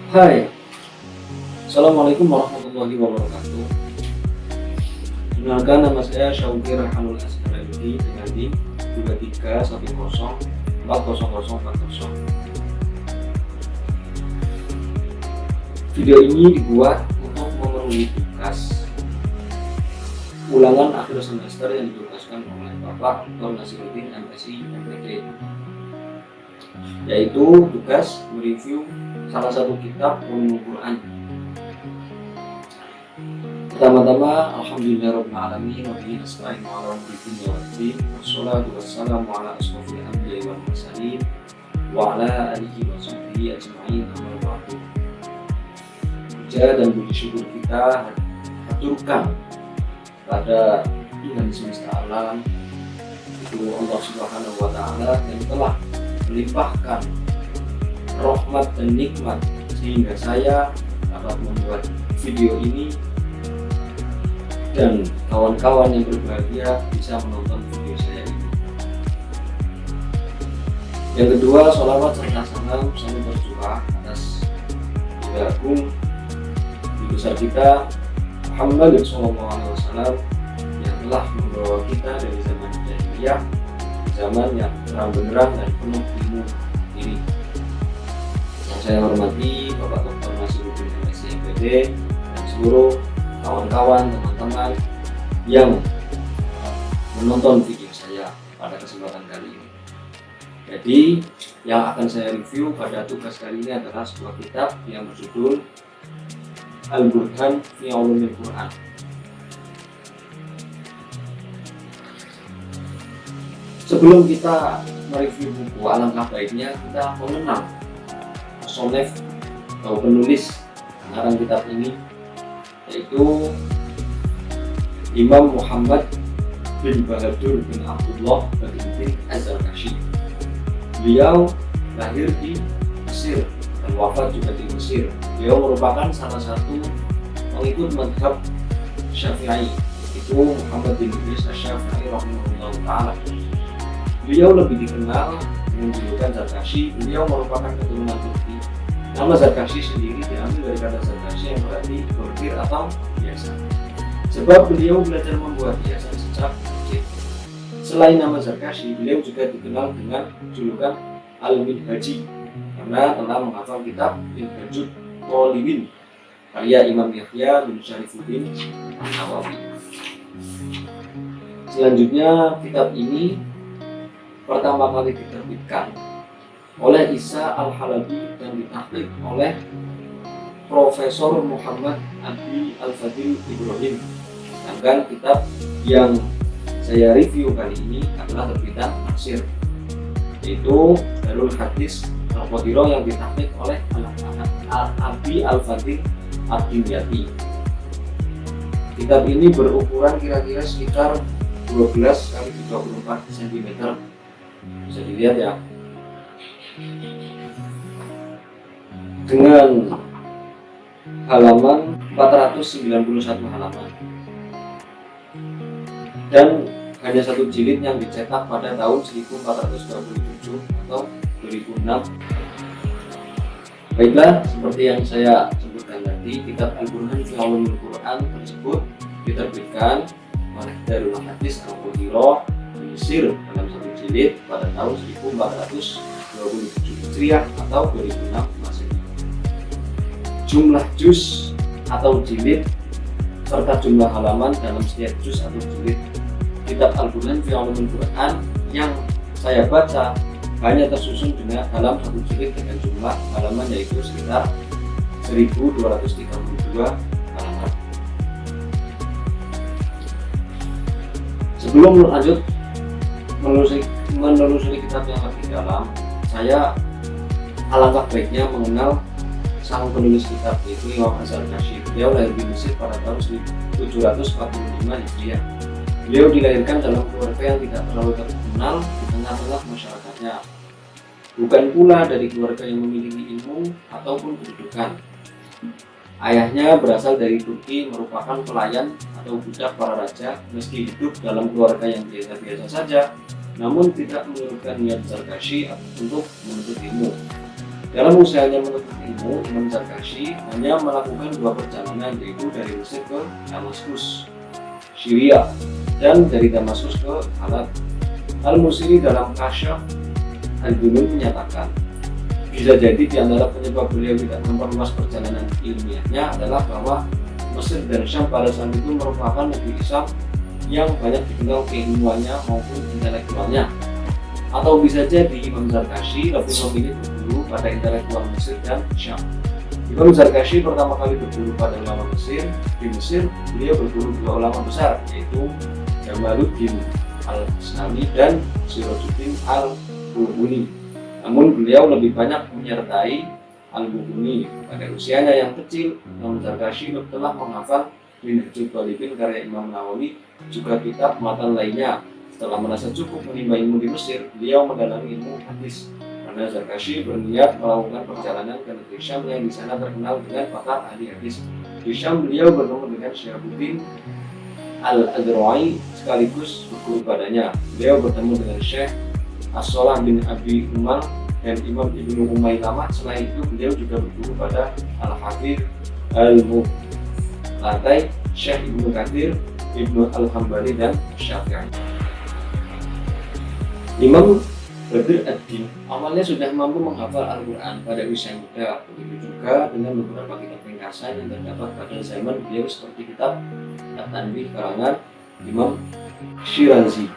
Hai, Assalamualaikum warahmatullahi wabarakatuh. Perkenalkan, nama saya Syauqi Rahanul Asharidi dengan NIM 2310404040. Video ini dibuat untuk memenuhi tugas ulangan akhir semester yang ditugaskan oleh Bapak Dr. Nasiruddin MSI MPD, yaitu tugas mereview salah satu kitab Ulumul Quran. Pertama-tama, alhamdulillahirabbil alamin wa bihi nasta'inu ala umuri dunya waddin, wassalatu wassalamu ala asyrofil anbiya'i wal mursalin wa ala alihi wa sahbihi ajma'in, amma ba'du. Puja dan puji syukur kita haturkan pada Tuhan semesta alam, itu Allah Subhanahu wa taala, yang telah melimpahkan rahmat dan nikmat sehingga saya dapat membuat video ini dan kawan-kawan yang berbahagia bisa menonton video saya ini. Yang kedua, sholawat serta salam selalu tercurah atas Nabi Agung Nabi besar kita Muhammad SAW yang telah membawa kita dari zaman jahiliyah, zaman yang terang benderang dan penuh ilmu ini. Yang saya hormati Bapak Dr. Nasiruddin MSI MPD dan seluruh kawan-kawan, teman-teman yang menonton video saya pada kesempatan kali ini. Jadi yang akan saya review pada tugas kali ini adalah sebuah kitab yang berjudul Al-Burhan fi Ulumil Quran. Sebelum kita mereview buku, alangkah baiknya kita mengenal musonef atau penulis pengarang kitab ini, yaitu Imam Muhammad bin Bahadur bin Abdullah bin Az-Zarkashi. Beliau lahir di Mesir dan wafat juga di Mesir. Beliau merupakan salah satu pengikut mazhab Syafi'i, itu Muhammad bin Idris Asy-Syafi'i rahimahullah ta'ala. Beliau lebih dikenal dengan julukan Zarkashi. Beliau merupakan keturunan Turki. Nama Zarkashi sendiri diambil dari kata Zarkashi yang berarti bordir atau hiasan. Sebab beliau belajar membuat hiasan sejak kecil. Selain nama Zarkashi, beliau juga dikenal dengan julukan Al-Minhaji karena telah menghafal kitab Minhajut Thalibin karya Imam Yahya bin Syarifuddin An-Nawawi. Selanjutnya, kitab ini pertama kali diterbitkan oleh Isa Al-Halabi dan ditahqiq oleh Profesor Muhammad Abi Al-Fadil Ibrahim. Sedangkan kitab yang saya review kali ini adalah terbitan Tafsir, yaitu Darul Hadis Al-Qadirah yang ditahqiq oleh Abi Al-Fadil Ad-Dimyati. Kitab ini berukuran kira-kira sekitar 12 x 34 cm. Bisa dilihat ya, dengan halaman 491 halaman, dan hanya satu jilid yang dicetak pada tahun 1427 atau 2006. Baiklah, seperti yang saya sebutkan tadi, kitab Al-Burhan fi Ulumil Quran tersebut diterbitkan oleh Darul Hadis Al-Qadirah di Mesir dalam satu jilid pada tahun 1427 Hijriah atau 2006 Masehi. Jumlah juz atau jilid serta jumlah halaman dalam setiap juz atau jilid kitab Al-Burhan fi Ulumil Quran yang saya baca hanya tersusun dengan dalam satu jilid dengan jumlah halaman yaitu sekitar 1232 halaman. Sebelum lanjut menelusuri kitab yang lebih dalam, saya alangkah baiknya mengenal sang penulis kitab, yaitu Imam Az-Zarkashi. Beliau lahir di Mesir pada tahun 1745 Hijriah. Beliau dilahirkan dalam keluarga yang tidak terlalu terkenal di tengah-tengah masyarakatnya. Bukan pula dari keluarga yang memiliki ilmu ataupun kedudukan. Ayahnya berasal dari Turki, merupakan pelayan atau budak para raja. Meski hidup dalam keluarga yang biasa-biasa saja, namun tidak menyurutkan niat Zarkashi untuk menuntut ilmu. Dalam usahanya menuntut ilmu, Imam Zarkashi hanya melakukan 2 perjalanan, yaitu dari Mesir ke Damaskus, Syria, dan dari Damaskus ke Halab. Al-Musiri dalam Kasyaf Al-Bunun menyatakan, bisa jadi di antara penyebab beliau tidak memperluas perjalanan ilmiahnya adalah bahwa Mesir dan Syam pada saat itu merupakan negeri Islam yang banyak dikenal keilmuannya maupun intelektualnya. Atau bisa jadi Imam Zarkashi lebih memilih berguru pada intelektual Mesir dan Syam. Imam Zarkashi pertama kali berguru pada ulama Mesir. Di Mesir, beliau berguru 2 ulama besar, yaitu Jamaluddin Al-Islami dan Sirajuddin Al-Bulbuni. Namun beliau lebih banyak menyertai Al-Bulbuni. Pada usianya yang kecil, Imam Zarkashi telah menghafal Minhajul Thalibin karya Imam Nawawi, juga kitab matan lainnya. Setelah merasa cukup menimba ilmu di Mesir, beliau mendalami ilmu hadis. Karena Zarkashi berniat melakukan perjalanan ke negeri Syam yang di sana terkenal dengan pakar ahli hadis. Di Syam, beliau bertemu dengan Syihabuddin Al-Adrawai sekaligus berguru padanya. Beliau bertemu dengan Syekh As-Solah bin Abi Umar dan Imam Ibnu Umayyah. Selain itu, beliau juga berguru pada Al-Hafidh Al-Muqtatai, Syekh Ibnu Katsir, Ibnu Al-Hambali, dan Syafi'i. Imam Badr ad-Din awalnya sudah mampu menghafal Al-Quran pada usia muda. Begitu juga dengan beberapa kitab ringkasan yang terdapat pada zaman beliau, seperti kitab At-Tanbih karangan Imam Syirazi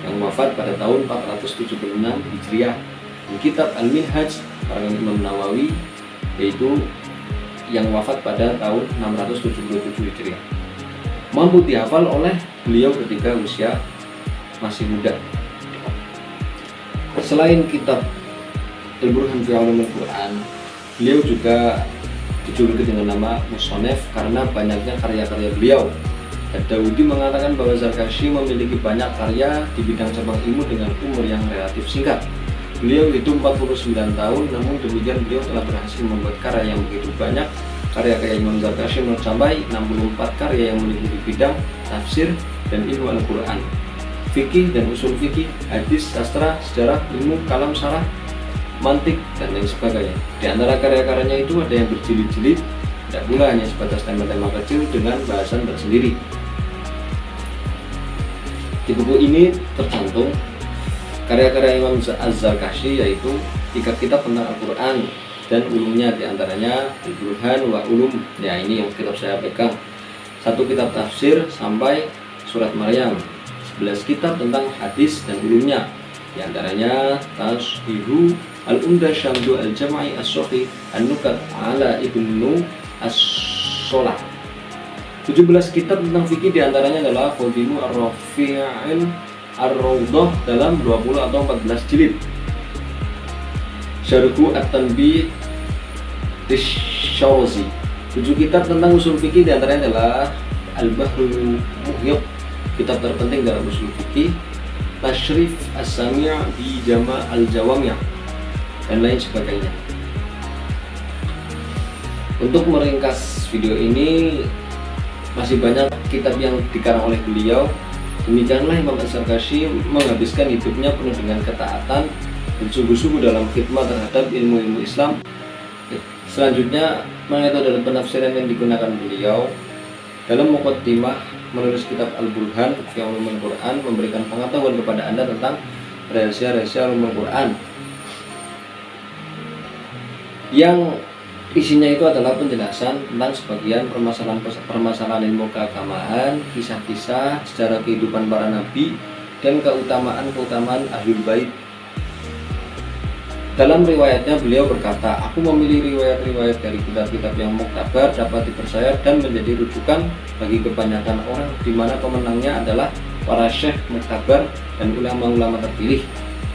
yang wafat pada tahun 476 Hijriah, dan kitab Al-Minhaj karangan Imam Nawawi, yaitu yang wafat pada tahun 677 Hijriah, mampu dihafal oleh beliau ketika usia masih muda. Selain kitab Al-Burhan fi Ulumul Quran, beliau juga dijuluki dengan nama Musonef karena banyaknya karya-karya beliau. Ad-Dawudi mengatakan bahwa Zarkashi memiliki banyak karya di bidang cabang ilmu dengan umur yang relatif singkat. Beliau hidup 49 tahun, namun demikian beliau telah berhasil membuat karya yang begitu banyak. Karya-karya Imam Zarkashi mencapai 64 karya yang meliputi bidang tafsir dan ilmu Al-Quran, fikih dan usul fikih, hadis, sastra, sejarah, ilmu kalam, syarah, mantik, dan lain sebagainya. Di antara karya-karyanya itu ada yang berjilid-jilid, tidak pula hanya sebatas tema-tema kecil dengan bahasan tersendiri. Di buku ini tercantum karya-karya Imam Az-Zarkashi, yaitu 3 kitab tentang Al-Quran dan ulumnya, diantaranya Al-Burhan wa Ulum, ya ini yang kitab saya pegang, 1 kitab tafsir sampai surat Maryam, 11 kitab tentang hadis dan ulumnya, diantaranya Tashihu Al-Umdah Syamdu Al-Jama'i As-Sohi An-Nukat ala Ibnu As-Solah, 17 kitab tentang fikih, diantaranya adalah Fadilu Ar-Rafi'il Ar-Rawdah dalam 20 atau 14 jilid, Syarhu At-Tanbih Tisyawzi, 7 kitab tentang usul fikih, diantaranya adalah Al-Bahrul Muhyab, kitab terpenting dalam usul fikih, Tashrif As-Sami' di Jama' Al-Jawami', dan lain sebagainya. Untuk meringkas video ini, masih banyak kitab yang dikarang oleh beliau. Demikianlah Imam Az-Zarkashi menghabiskan hidupnya penuh dengan ketaatan dan sungguh-sungguh dalam khidmat terhadap ilmu-ilmu Islam. Selanjutnya, metode penafsiran yang digunakan beliau dalam muqaddimah menulis kitab Al-Burhan fi Ulumul Quran, memberikan pengetahuan kepada Anda tentang rahasia-rahasia Ulumul Quran, yang isinya itu adalah penjelasan tentang sebagian permasalahan ilmu keagamaan, kisah-kisah sejarah kehidupan para nabi, dan keutamaan Ahlul Bait. Dalam riwayatnya beliau berkata, "Aku memilih riwayat-riwayat dari kitab-kitab yang muktabar, dapat dipercaya dan menjadi rujukan bagi kebanyakan orang, di mana pemenangnya adalah para syekh muktabar dan ulama-ulama terpilih."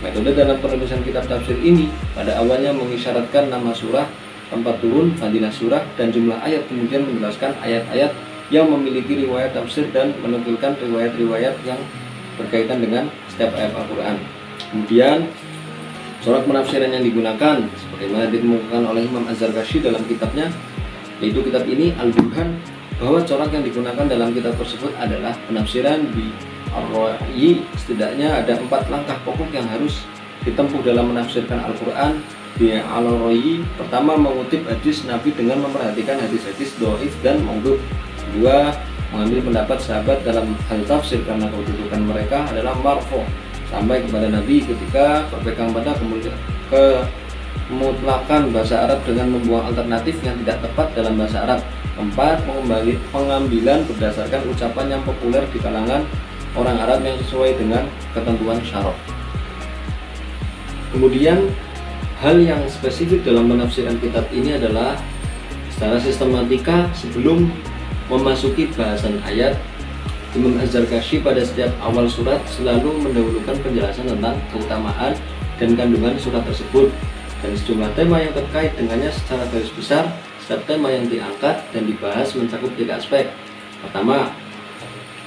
Metode dalam penulisan kitab tafsir ini pada awalnya mengisyaratkan nama surah, tempat turun, fadilah surah, dan jumlah ayat, kemudian menjelaskan ayat-ayat yang memiliki riwayat tafsir dan menukilkan riwayat-riwayat yang berkaitan dengan setiap ayat Al-Quran. Kemudian corak penafsiran yang digunakan sebagaimana ditemukan oleh Imam Az-Zarkashi dalam kitabnya, yaitu kitab ini Al-Burhan, bahwa corak yang digunakan dalam kitab tersebut adalah penafsiran bi ar-ra'yi. Setidaknya ada 4 langkah pokok yang harus ditempuh dalam menafsirkan Al-Quran, Al-Royi. Pertama, mengutip hadis Nabi dengan memperhatikan hadis-hadis dhaif dan maudhu. Kedua, mengambil pendapat sahabat dalam hal tafsir karena kedudukan mereka adalah marfu sampai kepada Nabi ketika berpegang pada kemutlakan bahasa Arab dengan membuang alternatif yang tidak tepat dalam bahasa Arab. Keempat, pengambilan berdasarkan ucapan yang populer di kalangan orang Arab yang sesuai dengan ketentuan syarah. Kemudian hal yang spesifik dalam penafsiran kitab ini adalah secara sistematika sebelum memasuki bahasan ayat, Imam Az-Zarkashi pada setiap awal surat selalu mendahulukan penjelasan tentang keutamaan dan kandungan surat tersebut dan sejumlah tema yang terkait dengannya secara garis besar. Setiap tema yang diangkat dan dibahas mencakup 3 aspek. Pertama,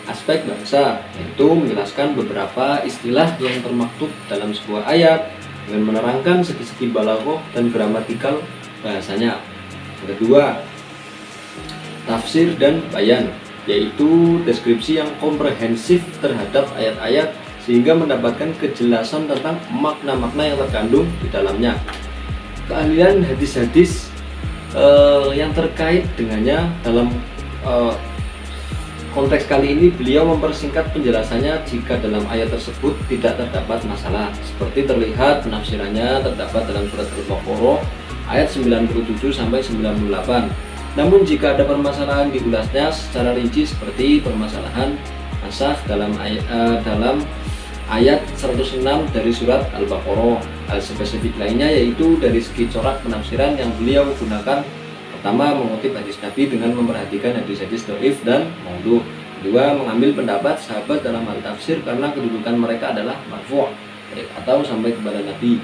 aspek bahasa, yaitu menjelaskan beberapa istilah yang termaktub dalam sebuah ayat dengan menerangkan segi-segi balaghah dan gramatikal bahasanya. Yang kedua, tafsir dan bayan, yaitu deskripsi yang komprehensif terhadap ayat-ayat sehingga mendapatkan kejelasan tentang makna-makna yang terkandung di dalamnya. Keahlian hadis-hadis yang terkait dengannya dalam konteks kali ini, beliau mempersingkat penjelasannya jika dalam ayat tersebut tidak terdapat masalah, seperti terlihat penafsirannya terdapat dalam surat Al-Baqarah ayat 97 sampai 98. Namun jika ada permasalahan diulasnya secara rinci seperti permasalahan nasakh dalam ayat 106 dari surat Al-Baqarah. Hal spesifik lainnya yaitu dari segi corak penafsiran yang beliau gunakan. Pertama, mengutip hadis Nabi dengan memperhatikan hadis-hadis dhaif dan maudhu. Kedua, mengambil pendapat sahabat dalam hal tafsir karena kedudukan mereka adalah marfu' atau sampai kepada Nabi.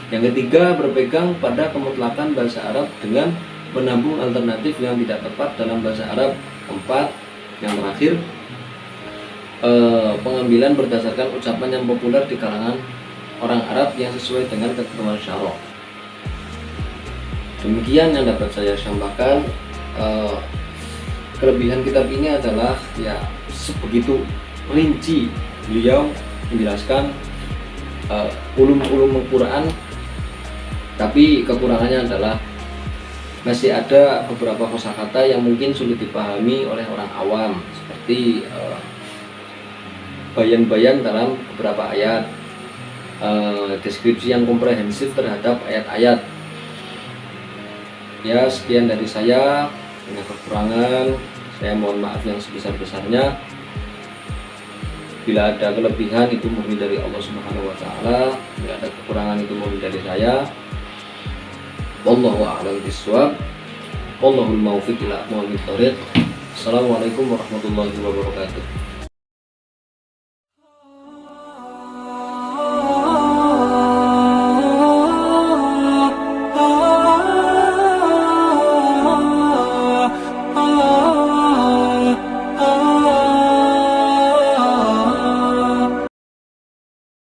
Yang ketiga, berpegang pada kemutlakan bahasa Arab dengan menambung alternatif yang tidak tepat dalam bahasa Arab. Keempat, yang terakhir, pengambilan berdasarkan ucapan yang populer di kalangan orang Arab yang sesuai dengan ketentuan syarah. Demikian yang dapat saya sampaikan. Kelebihan kitab ini adalah ya sebegitu rinci beliau menjelaskan ulum-ulum Al-Quran, tapi kekurangannya adalah masih ada beberapa kosakata yang mungkin sulit dipahami oleh orang awam, seperti bayan-bayan dalam beberapa ayat, deskripsi yang komprehensif terhadap ayat-ayat. Ya, sekian dari saya. Dengan kekurangan, saya mohon maaf yang sebesar-besarnya. Bila ada kelebihan itu murni dari Allah Subhanahu wa taala, bila ada kekurangan itu murni dari saya. Wallahu a'lam bishawab. Wallahul muwaffiq ila aqwamit thoriq. Assalamualaikum warahmatullahi wabarakatuh.